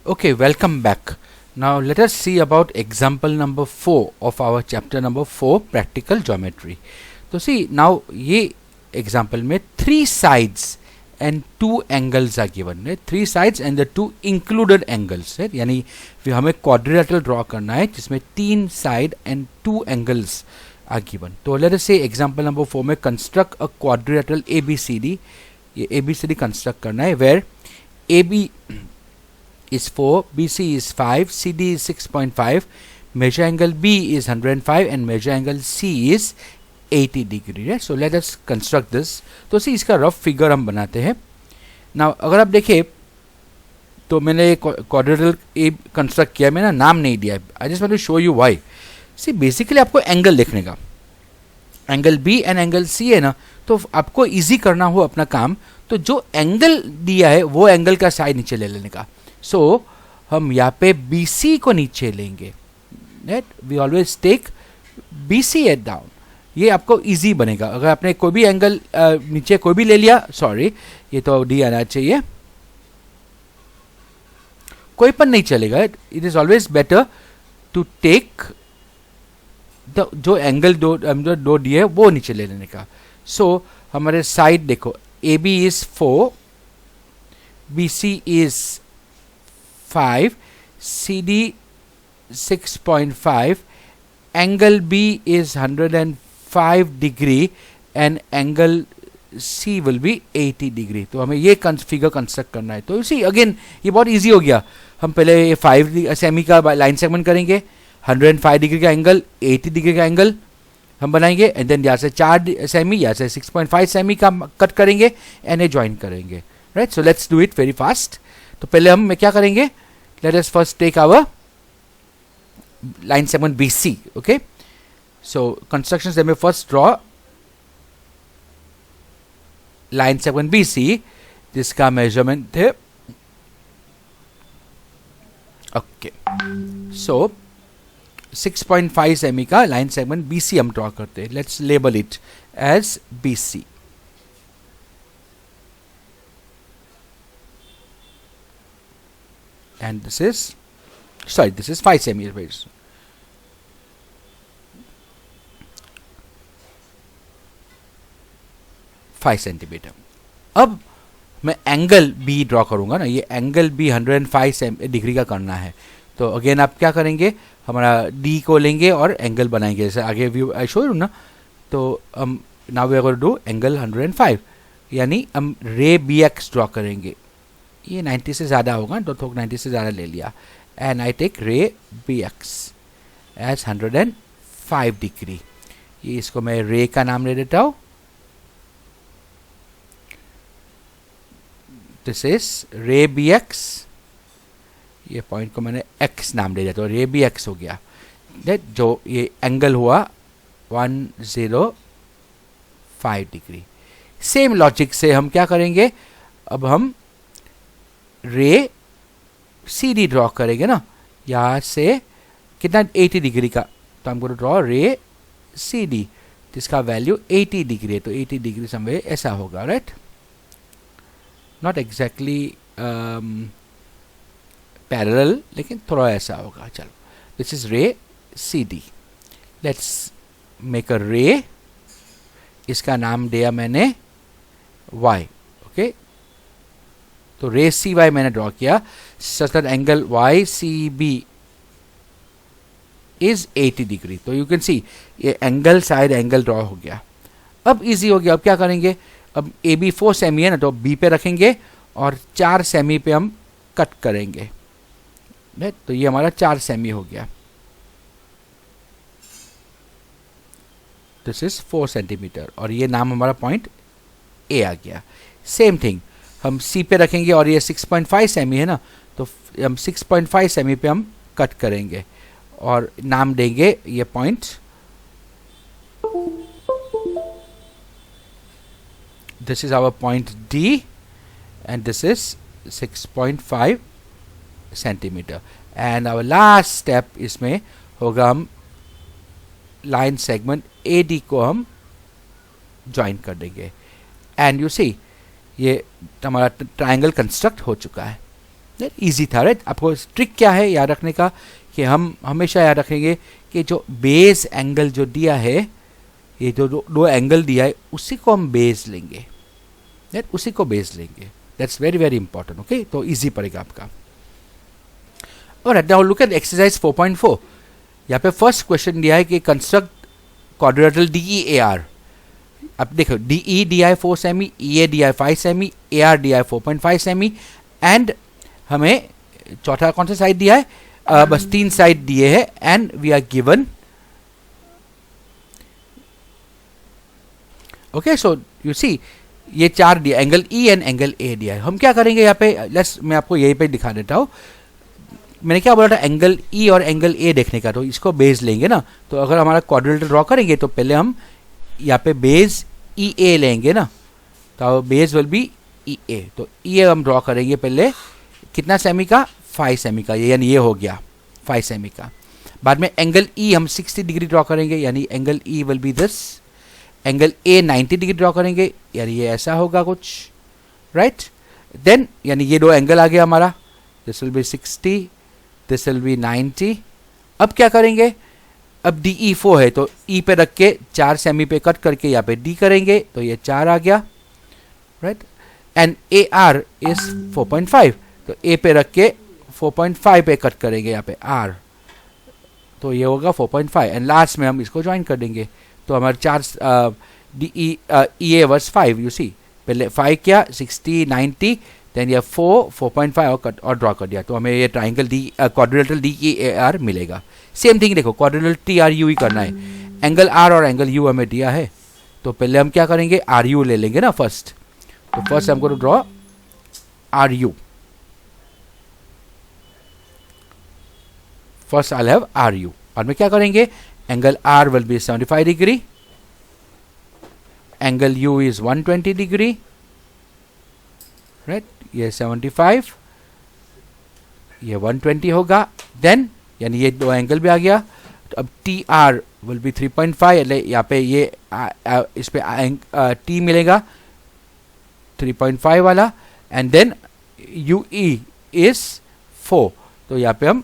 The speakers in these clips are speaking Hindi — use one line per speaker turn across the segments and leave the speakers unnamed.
Okay, welcome back. Now let us see about example number 4 of our chapter number 4 practical geometry. तो see now ये example में 3 sides and 2 angles are given है. 3 sides and the 2 included angles है. यानी फिर हमें quadrilateral draw करना है जिसमें 3 side and 2 angles are given. तो let us say example number 4 में construct a quadrilateral ABCD. ये ABCD construct करना है where AB is 4, BC is 5, CD is 6.5, measure angle B is 105 and measure angle C is 80 degree. Right? So let us construct this. तो सी इसका रफ फिगर हम बनाते हैं. Now अगर आप देखें तो मैंने क्वाड्रिलेटरल ए कंस्ट्रक्ट किया, मैंने नाम नहीं दिया. I just want to show you why. See basically आपको एंगल देखने का, angle B and angle C है ना, तो आपको इजी करना हो अपना काम तो जो एंगल दिया है वो एंगल का साइड नीचे ले लेने का. सो हम यहाँ पे BC को नीचे लेंगे. We always take BC at down. ये आपको इजी बनेगा. अगर आपने कोई भी एंगल नीचे कोई भी ले लिया, सॉरी ये तो डी आना चाहिए, कोई पर नहीं चलेगा. It is always better to take जो एंगल दो दिए वो नीचे ले लेने का. सो हमारे साइड देखो, AB is 4, BC is 5, CD 6.5, angle B is 105 degree and angle C will be 80 degree. तो हमें ये फिगर कंस्ट्रक्ट करना है. तो इसी अगेन ये बहुत इजी हो गया. हम पहले ये 5 सेमी का लाइन सेगमेंट करेंगे, 105 डिग्री का एंगल, 80 डिग्री का एंगल हम बनाएंगे एंड देन यहाँ से 4 सेमी, यहाँ से 6.5 सेमी का कट करेंगे एंड ये ज्वाइन करेंगे. Right, so let's do it very fast. तो पहले हम क्या करेंगे, let us first take our line segment BC. Okay, so constructions, let me first draw line segment BC. जिसका measurement है, okay, so 6.5 सेमी का लाइन सेगमेंट BC हम ड्रॉ करते हैं. Let's label it as BC. And this is 5 centimeters. अब मैं एंगल B ड्रॉ करूंगा ना. ये एंगल B 105 डिग्री का करना है. तो अगेन आप क्या करेंगे, हमारा D को लेंगे और एंगल बनाएंगे जैसे आगे व्यू आई शो यू ना. तो हम now we are going to do angle 105, यानी हम रे BX ड्रॉ करेंगे. ये 90 से ज़्यादा होगा तो थोक 90 से ज़्यादा ले लिया. एंड आई टेक रे BX एज 105 डिग्री. ये इसको मैं रे का नाम ले देता हूँ. दिस इज रे BX. ये पॉइंट को मैंने X नाम दे देता हूँ, रे BX हो गया. जो ये एंगल हुआ 105 डिग्री. सेम लॉजिक से हम क्या करेंगे, अब हम रे CD ड्रॉ करेंगे ना. यहाँ से कितना 80 डिग्री का, तो हमको ड्रॉ रे CD जिसका वैल्यू 80 डिग्री है. तो 80 डिग्री समझे ऐसा होगा. राइट, नॉट एग्जैक्टली पैरेलल लेकिन थोड़ा ऐसा होगा. चलो, दिस इज रे CD. लेट्स मेक अ रे. इसका नाम दिया मैंने Y. ओके, तो रे CY मैंने ड्रॉ किया. Such that angle YCB is 80 degree. तो यू कैन सी ये एंगल साइड एंगल ड्रॉ हो गया. अब इजी हो गया. अब क्या करेंगे, अब AB 4 सेमी है ना, तो B पे रखेंगे और 4 सेमी पे हम कट करेंगे. तो ये हमारा 4 सेमी हो गया. दिस इज 4 सेंटीमीटर और ये नाम हमारा पॉइंट A आ गया. सेम थिंग हम C पे रखेंगे और ये 6.5 सेमी है ना, तो हम 6.5 सेमी पे हम कट करेंगे और नाम देंगे ये point, this is our point D and this is 6.5 centimetre. And our last step इसमें होगा, हम लाइन सेगमेंट AD को हम ज्वाइन कर देंगे. एंड यू सी ये हमारा ट्रायंगल कंस्ट्रक्ट हो चुका है. इजी था, राइट। आपको ट्रिक क्या है याद रखने का कि हम हमेशा याद रखेंगे कि जो बेस एंगल जो दिया है, ये जो दो एंगल दिया है, उसी को हम बेस लेंगे, राइट, उसी को बेस लेंगे। That's very very important, okay. तो इजी पड़ेगा आपका। और नाउ लुक एट एक्सरसाइज 4.4। यहाँ पे फर्स्ट क्वेश्चन दिया है कि कंस्ट्रक्ट क्वाड्रिलेटरल DEAR। अब देखो, DE दिया है 4 सेमी, EA दिया है 5 सेमी, AR दिया है 4.5 सेमी, एंड हमें चौथा कौन सा साइड दिया है, बस 3 साइड दिए हैं, and we are given, okay. So you see ये 4 दिया, angle E and angle A दिया है। हम क्या करेंगे यहाँ पे, मैं आपको यहीं पे दिखा देता हूँ। मैंने क्या बोला था, एंगल E और एंगल A देखने का, तो इसको बेस लेंगे ना। तो अगर हमारा क्वाड्रिलेटरल ड्रॉ करेंगे तो पहले हम यहाँ पे बेस EA लेंगे ना, तो बेस विल बी EA। तो EA हम ड्रॉ करेंगे पहले, कितना सेमी का, 5 सेमी का, यानी ये हो गया 5 सेमी का। बाद में एंगल E हम 60 डिग्री ड्रॉ करेंगे, यानी angle E will be this. Angle A 90 degree draw करेंगे, यानी ये ऐसा होगा कुछ, राइट। देन यानी ये दो एंगल आ गया हमारा, this will B 60, this will be 90। अब क्या करेंगे, अब DE 4 है तो E पे रख के 4 सेमी पे कट करके यहाँ पे D करेंगे, तो ये 4 आ गया, राइट। एंड AR इज 4.5, तो A पे रख के 4.5 पे कट करेंगे यहाँ पे R, तो ये होगा 4.5, एंड लास्ट में हम इसको ज्वाइन कर देंगे। तो हमारे 4 EA वर्स 5, यू सी, पहले 5 क्या, 60, 90, देन ये 4, 4.5 और ड्रॉ कर दिया, तो हमें ये ट्राइंगल क्वाड्रिलेटरल DEAR मिलेगा। सेम थिंग देखो, क्वाड्रिलेटरल TRU ही करना है। एंगल R और एंगल U हमें दिया है, तो पहले हम क्या करेंगे, RU ले लेंगे ना फर्स्ट। तो फर्स्ट हमको draw RU, first I have RU, और में क्या करेंगे, angle R will be 75 degree, angle U is 120 degree, right. ये 75, ये 120 होगा। देन यानी ये दो एंगल भी आ गया। तो अब TR विल बी 3.5, यहाँ पे ये इस पे T मिलेगा 3.5 वाला, एंड देन UE इज 4, तो यहाँ पे हम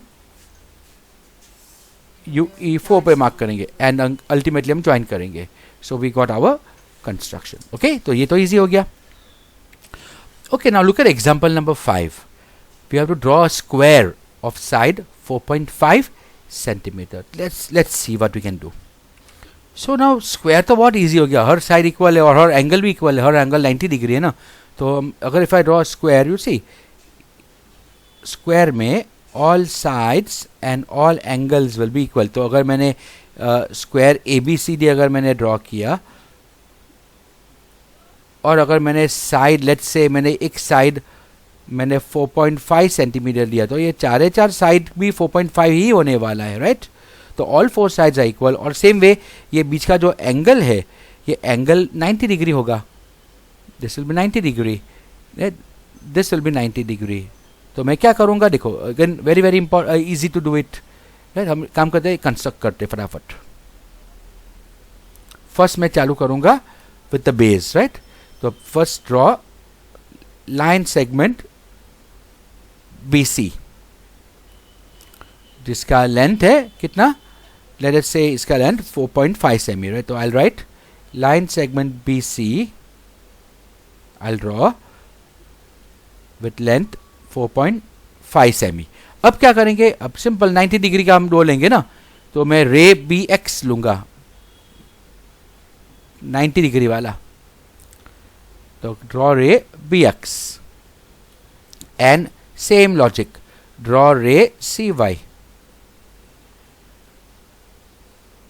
UE 4 पे मार्क करेंगे, एंड अल्टीमेटली हम ज्वाइन करेंगे। So we got our construction, okay. तो ये तो इजी हो गया। Okay, now look at example number 5. We have to draw a square of side 4.5 centimeter. Let's see what we can do. So now square तो बहुत easy हो गया, हर साइड इक्वल है और हर एंगल भी इक्वल है, हर एंगल 90 डिग्री है ना। तो अगर if I draw a square, you see, square में all sides and all angles will be equal. तो अगर मैंने स्क्वायर ABCD अगर मैंने ड्रॉ किया, और अगर मैंने साइड, लेट्स से मैंने एक साइड मैंने 4.5 सेंटीमीटर लिया, तो ये चार साइड भी 4.5 ही होने वाला है, राइट। तो ऑल 4 साइड्स आर इक्वल, और सेम वे ये बीच का जो एंगल है, ये एंगल 90 डिग्री होगा, this will be 90 degree, this will be 90 degree. तो मैं क्या करूँगा, देखो again very very important, easy to do it, right. हम काम करते हैं, कंस्ट्रक्ट करते फटाफट। फर्स्ट मैं चालू करूँगा विद द बेस, राइट। तो first draw line segment BC, जिसका लेंथ है कितना, लेट अस से इसका लेंथ 4.5 सेमी, राइट। तो आई right line segment BC, I draw with length 4.5 semi. अब क्या करेंगे, अब सिंपल 90 डिग्री का हम ड्रॉ लेंगे ना, तो मैं रे BX लूंगा, 90 डिग्री वाला। तो ड्रॉ रे BX, and same logic, draw रे CY,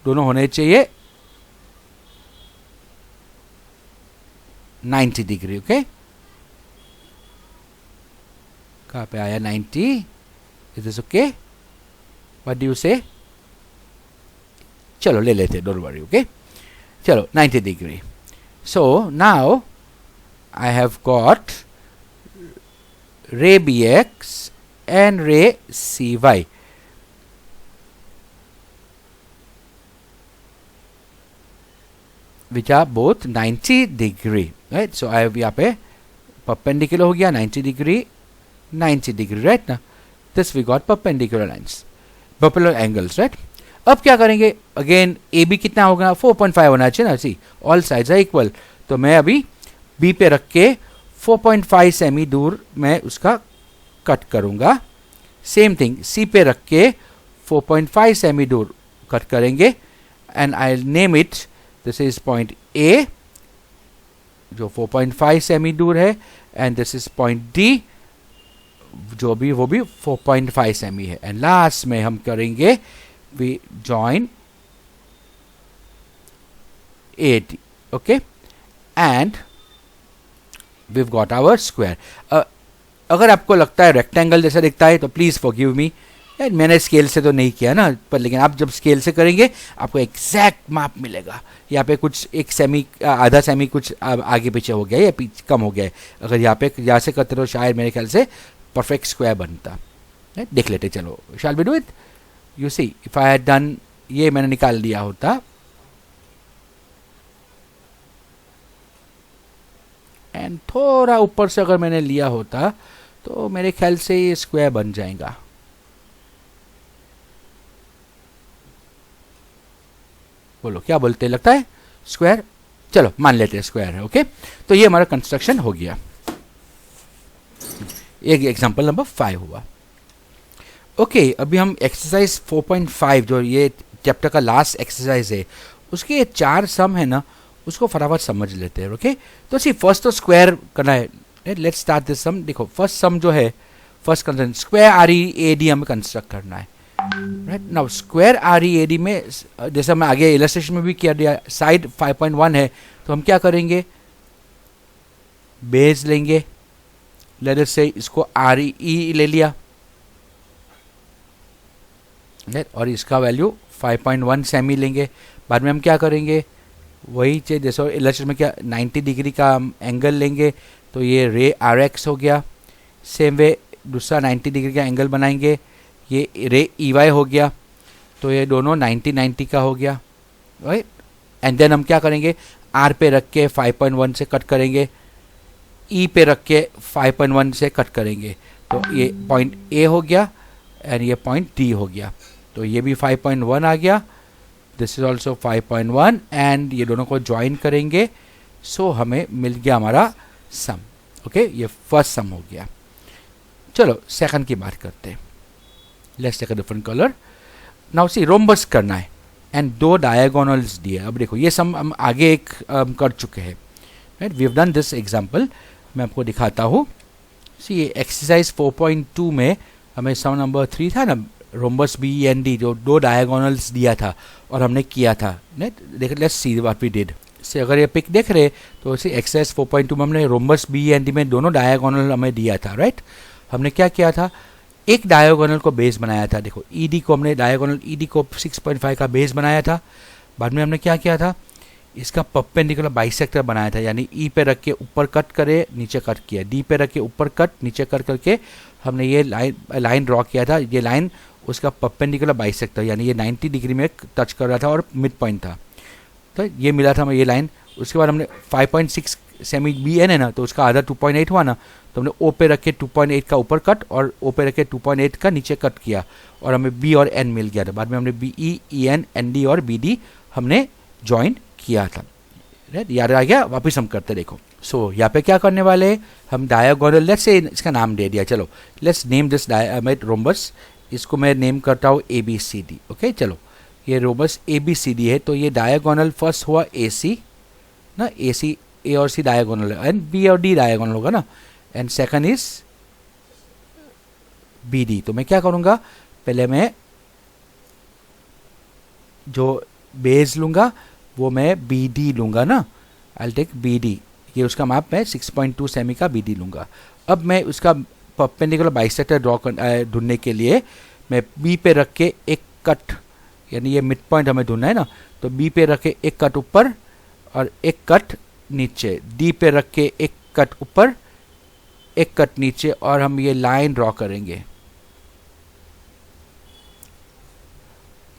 दोनों होने चाहिए 90 डिग्री, ओके। कहाँ पे आया 90, is this okay, what do you से, चलो ले लेते, डोंट वरी, ओके। चलो 90 degree. So now I have got ray BX and ray CY. Which are both 90 degree, right? So I have यहाँ पे perpendicular हो गया 90 degree, 90 degree, right? Now this we got perpendicular lines, perpendicular angles, right? अब क्या करेंगे, अगेन ए बी कितना होगा, 4.5 होना चाहिए ना, see all sides are equal, तो मैं अभी बी पे रख के 4.5 सेमी दूर मैं उसका कट करूंगा. सेम थिंग सी पे रख के 4.5 सेमी दूर कट करेंगे, and I name it, this is point A जो 4.5 सेमी दूर है, and this is point D जो भी वो भी 4.5 सेमी है, एंड लास्ट में हम करेंगे we join AD, okay, and we've got our square. अगर आपको लगता है रेक्टेंगल जैसा दिखता है तो प्लीज़ फॉरगिव मी, मैंने स्केल से तो नहीं किया ना, पर लेकिन आप जब स्केल से करेंगे आपको एग्जैक्ट माप मिलेगा. यहाँ पे कुछ एक सेमी, आधा सेमी कुछ आगे पीछे हो गया या पीछे कम हो गया है. अगर यहाँ से करते तो शायद मेरे ख्याल से परफेक्ट स्क्वायर बनता. देख लेते, चलो, shall we do it. You see, if I had done, ये मैंने निकाल लिया होता, एंड थोड़ा ऊपर से अगर मैंने लिया होता तो मेरे ख्याल से ये स्क्वायर बन जाएगा. बोलो क्या बोलते हैं, लगता है स्क्वायर? चलो मान लेते हैं स्क्वायर है. ओके, तो ये हमारा कंस्ट्रक्शन हो गया. एक एग्जांपल नंबर 5 हुआ. ओके, अभी हम एक्सरसाइज 4.5 जो ये चैप्टर का लास्ट एक्सरसाइज है, उसके ये 4 सम है ना, उसको फटाफट समझ लेते हैं. ओके, तो सी फर्स्ट तो स्क्वायर करना है. लेट्स स्टार्ट दिस सम. देखो फर्स्ट सम जो है, first construct square R E A D हमें कंस्ट्रक्ट करना है. Right now square R E A D में, जैसे मैं आगे इलस्ट्रेशन में भी किया दिया, साइड 5.1 है, तो हम क्या करेंगे, बेस लेंगे, लेट अस से इसको आर ई ले लिया, और इसका वैल्यू 5.1 सेमी लेंगे. बाद में हम क्या करेंगे, वही चीज़ जैसे इलस्ट्रेशन में क्या 90 डिग्री का एंगल लेंगे, तो ये रे आर एक्स हो गया. सेम वे दूसरा 90 डिग्री का एंगल बनाएंगे, ये रे ई वाई हो गया, तो ये दोनों 90 का हो गया. राइट, एंड देन हम क्या करेंगे, आर पे रख के 5.1 से कट करेंगे, ई पे रख के 5.1 से कट करेंगे, तो ये पॉइंट ए हो गया एंड ये पॉइंट डी हो गया. तो ये भी 5.1 आ गया, दिस इज ऑल्सो 5.1, एंड ये दोनों को ज्वाइन करेंगे, सो हमें मिल गया हमारा सम. ओके, ये फर्स्ट सम हो गया. चलो सेकंड की बात करते हैं. Let's take a different colour. Now see rhombus करना है एंड 2 डायगोनल्स दिए. अब देखो ये सम हम आगे एक कर चुके हैं. Right, we have done this example. मैं आपको दिखाता हूँ. सी एक्सरसाइज 4.2 में हमें सम नंबर 3 था ना, रोम्बस बी एंड डी, जो 2 डायगोनल्स दिया था और हमने किया था. देख, let's see what we did. Say अगर ये पिक देख रहे तो इसी एक्सरसाइज 4.2 में हमने रोम्बस बी एंड डी में दोनों डायगोनल हमें दिया था. राइट, हमने क्या किया था, एक डायगोनल को बेस बनाया था. देखो ई डी को हमने, डायगोनल ई डी को 6.5 का बेस बनाया था. बाद में हमने क्या किया था, इसका परपेंडिकुलर बाइसेक्टर बनाया था, यानी ई पे रख के ऊपर कट करे, नीचे कट किया, डी पे रख के ऊपर कट, नीचे कट करके हमने ये लाइन ड्रॉ किया था. ये लाइन उसका परपेंडिकुलर बाइसेक्टर, यानी ये 90 डिग्री में टच कर रहा था और मिड पॉइंट था, तो ये मिला था हमें ये लाइन. उसके बाद हमने 5.6 सेमी बी एन है ना, तो उसका आधा 2.8 हुआ ना, तो हमने ओ पे रख के 2.8 का ऊपर कट और ओ पे रख के 2.8 का नीचे कट किया, और हमें बी और एन मिल गया था. बाद में हमने B E E N N D और बी डी हमने ज्वाइन किया था. राइट, याद आ गया? वापस हम करते देखो. सो यहाँ पे क्या करने वाले, हम डायगोनल, लेट्स से इसका नाम दे दिया. चलो लेट्स नेम दिस रोम्बस. इसको मैं नेम करता हूँ A B C D. Okay, चलो ये rhombus A B C D है, तो ये डायगोनल फर्स्ट हुआ ए सी ना, ए सी, ए और सी डायगोनल है, एंड बी और डी डायगोनल होगा ना, and second is B D. तो मैं क्या करूँगा, पहले मैं जो बेस लूँगा वो मैं बी डी लूँगा ना, आई टेक बी डी. ये उसका माप मैं 6.2 सेमी का बी डी लूँगा. अब मैं उसका परपेंडिकुलर बाइसेक्टर ड्रॉ ढूंढने के लिए मैं बी पे रख के एक कट, यानी ये मिड पॉइंट हमें ढूंढना है ना, तो बी पे रख के एक कट ऊपर और एक कट नीचे, डी पे रख के एक कट ऊपर एक कट नीचे, और हम ये लाइन ड्रॉ करेंगे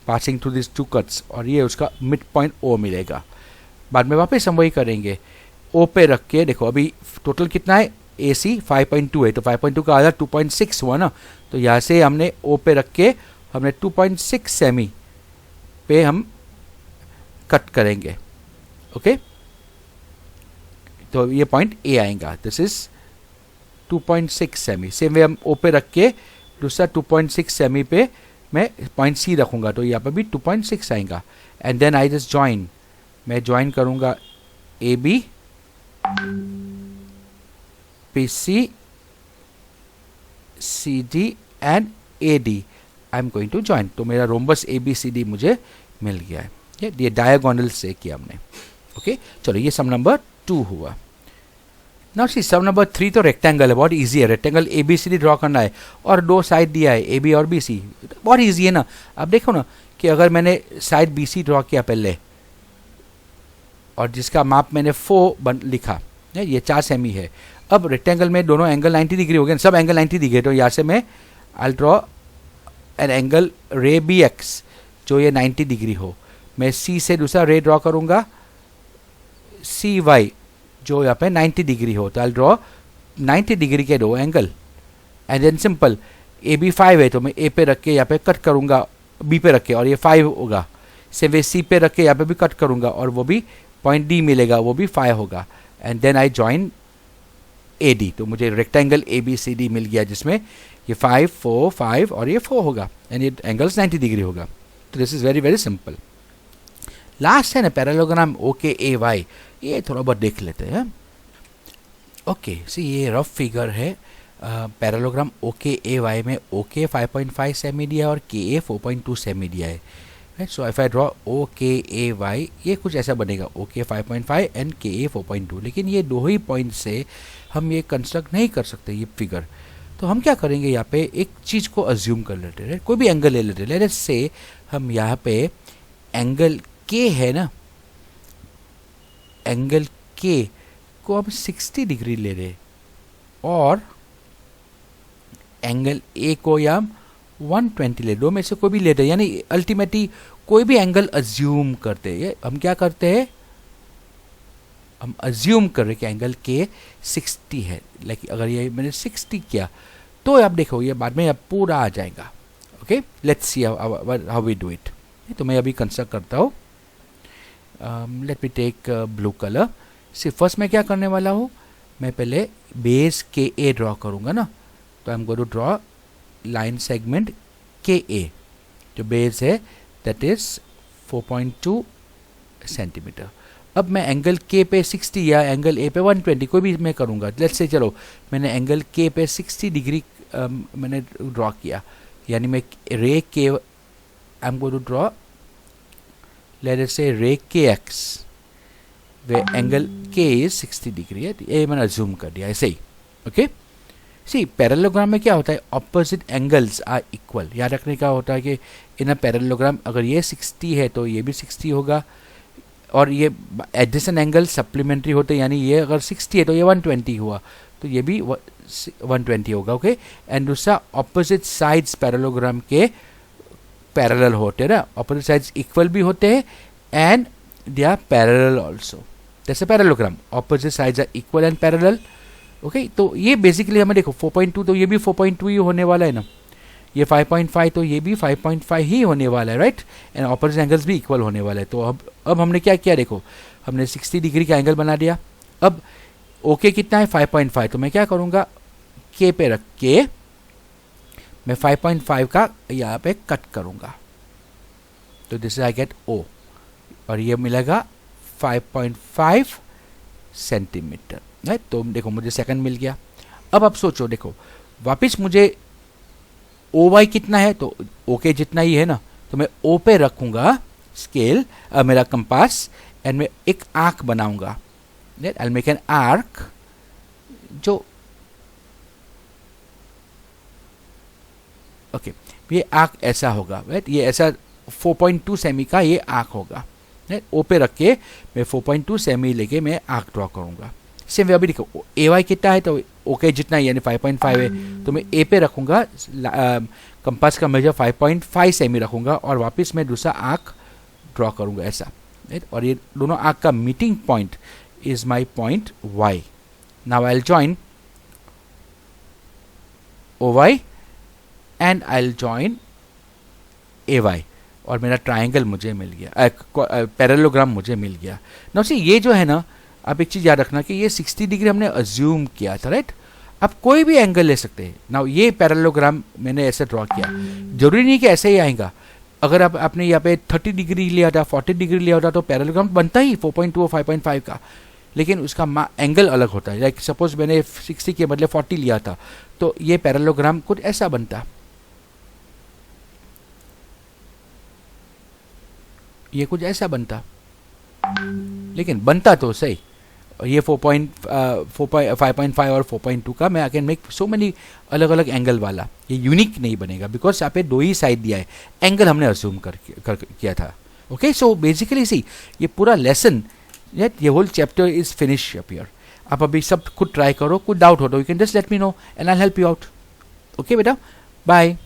पासिंग थ्रू दिस 2 कट्स, और ये उसका मिड पॉइंट ओ मिलेगा. बाद में वापस हम वही करेंगे, ओ पे रख के. देखो अभी टोटल कितना है, ए सी 5.2 है, तो 5.2 का आधा 2.6 हुआ ना, तो यहाँ से हमने ओ पे रख के हमने 2.6 सेमी पे हम कट करेंगे। ओके, तो ये पॉइंट ए आएगा, this is 2.6 semi. Same way हम ओ पे रख के दूसरा 2.6 सेमी पे मैं पॉइंट सी रखूँगा, तो यहाँ पे भी 2.6 आएगा। And then I just join, मैं ज्वाइन करूँगा A B P C C D and A D, I am going to join. तो मेरा rhombus A B C D मुझे मिल गया है, ये डायगोनल से किया हमने। ओके, चलो ये सम नंबर 2 हुआ। नाउ सी सम नंबर 3 तो रेक्टेंगल है, बहुत इजी है। Rectangle A B C D draw करना है और दो साइड दिया है ए बी और बी सी, बहुत इजी है ना। अब देखो ना कि अगर मैंने साइड बी सी ड्रॉ किया पहले और जिसका माप मैंने 4 लिखा है, ये 4 सेमी है। अब रेक्टेंगल में दोनों एंगल 90 डिग्री हो गए, सब एंगल 90 डिग्री, तो यहाँ से मैं आई ड्रॉ एन एंगल रे बी एक्स जो ये 90 डिग्री हो। मैं सी से दूसरा रे ड्रॉ करूँगा सी वाई जो यहाँ पे 90 डिग्री हो, तो आई ड्रॉ 90 डिग्री के दो angle. And then simple, A B 5 है तो मैं ए पे रख के यहाँ पे कट करूँगा बी पे रख के, और ये 5 होगा। से वे सी पे रख के यहाँ पे भी कट करूँगा और वो भी पॉइंट डी मिलेगा, वो भी 5 होगा। And then I join A D, तो मुझे rectangle A B C D मिल गया जिसमें ये 5 4 5 और ये 4 होगा एंड ये एंगल्स 90 डिग्री होगा। तो this is very very simple. Last है ना पैरेललोग्राम ओ के ए वाई, ये थोड़ा बहुत देख लेते हैं। ओके, सी ये रफ फिगर है पैरेललोग्राम ओ के ए वाई में। ओ के 5.5 सेमी दिया है और के ए 4.2 सेमी दिया है। सो इफ आई ड्रॉ ओ के ए वाई, ये कुछ ऐसा बनेगा, ओ के 5.5 एंड के ए 4.2। लेकिन ये दो ही पॉइंट से हम ये कंस्ट्रक्ट नहीं कर सकते ये फिगर। तो हम क्या करेंगे, यहाँ पे एक चीज़ को अज्यूम कर लेते हैं, कोई भी एंगल ले लेते हैं। लेट्स से हम यहाँ पे एंगल के है ना, एंगल के को हम 60 डिग्री ले रहे और एंगल ए को या हम 120 ले, दो में से कोई भी लेते हैं। यानी अल्टीमेटली कोई भी एंगल अज्यूम करते हैं। हम क्या करते हैं, हम अज्यूम कर रहे कि एंगल के 60 है। लाइक अगर ये मैंने 60 किया तो आप देखो ये बाद में अब पूरा आ जाएगा। Okay, let's see how we do it. तो मैं अभी कंस्ट्रक्ट करता हूँ। Let me take blue colour. सिर्फ फर्स्ट मैं क्या करने वाला हूँ, मैं पहले बेस के ए ड्रॉ करूँगा ना, तो I am going to draw line segment K A, जो बेस है दैट इज 4.2 सेंटीमीटर। अब मैं एंगल के पे 60 या एंगल ए पे 120 कोई भी मैं करूँगा। लेट्स से चलो मैंने एंगल के पे 60 डिग्री मैंने ड्रॉ किया, यानी मैं ray K I am going to draw let us say ray K X where angle K is 60 degree है। ये मैंने अज्यूम कर दिया ऐसे ही। ओके, सी पैरेललोग्राम में क्या होता है, ऑपोजिट एंगल्स आर इक्वल। याद रखने का होता है कि इन अ पैरेललोग्राम अगर ये 60 है तो ये भी 60 होगा, और ये एडजेसेंट एंगल सप्लीमेंट्री होते हैं, यानी ये अगर 60 है तो ये 120 हुआ, तो ये भी 120 होगा। ओके, एंड दूसरा ऑपोजिट साइड्स पैरेललोग्राम के पैरेलल होते हैं ना, ऑपोजिट साइड्स इक्वल भी होते हैं and they are parallel also. जैसे parallelogram opposite sides are equal and parallel. Okay, तो ये बेसिकली हमें देखो 4.2 तो ये भी 4.2 ही होने वाला है ना, ये 5.5 तो ये भी 5.5 ही होने वाला है, राइट। एंड ऑपोजिट एंगल्स भी इक्वल होने वाला है। तो अब हमने क्या किया, देखो हमने 60 डिग्री का एंगल बना दिया। अब ओके कितना है 5.5, तो मैं क्या करूँगा के पे रख के मैं 5.5 का यहाँ पे कट करूँगा, तो this is I get O, और ये मिलेगा 5.5 सेंटीमीटर। राइट, तो देखो मुझे सेकंड मिल गया। अब आप सोचो, देखो वापस मुझे ओ वाई कितना है, तो ओके जितना ही है ना, तो मैं ओ पे रखूँगा स्केल मेरा कंपास, एंड मैं एक आर्क बनाऊँगा। आई मेक एन आर्क जो ओके ये आर्क ऐसा होगा, राइट। ये ऐसा 4.2 सेमी का ये आर्क होगा। ओ पे रख के मैं 4.2 सेमी लेके मैं आर्क ड्रॉ करूँगा। सेम वे अभी देखो ए वाई कितना है, तो ओके जितना ही यानी 5.5 है, तो मैं ए पे रखूँगा कंपास का मेजर 5.5 सेमी रखूँगा और वापस मैं दूसरा आर्क ड्रॉ करूँगा ऐसा, राइट। और ये दोनों आर्क का meeting point is my point Y. Now I will join O Y and I will join A Y, और मेरा ट्राइंगल मुझे मिल गया, पैरेललोग्राम मुझे मिल गया। नाउ सी ये जो है ना, आप एक चीज़ याद रखना कि ये 60 डिग्री हमने अज्यूम किया था, राइट। आप कोई भी एंगल ले सकते हैं। नाउ ये पैरेललोग्राम मैंने ऐसे ड्रॉ किया, जरूरी नहीं कि ऐसे ही आएगा। अगर आपने यहाँ पे 30 डिग्री लिया था, 40 डिग्री लिया होता तो पैरेललोग्राम बनता ही 4.2 और 5.5 का, लेकिन उसका एंगल अलग होता है। लाइक सपोज मैंने 60 के बदले 40 लिया था, तो ये पैरेललोग्राम कुछ ऐसा बनता, ये कुछ ऐसा बनता, लेकिन बनता तो सही। ये 5.5 और 4.2 का मैं I can make so many अलग अलग एंगल वाला, ये यूनिक नहीं बनेगा बिकॉज यहाँ पे 2 ही साइड दिया है, एंगल हमने अज्यूम किया था। ओके, सो बेसिकली सी ये पूरा लेसन, ये whole chapter is finish up here. आप अभी सब खुद ट्राई करो, कुछ डाउट हो तो you can just let me know and I will help you out. Okay बेटा, बाय।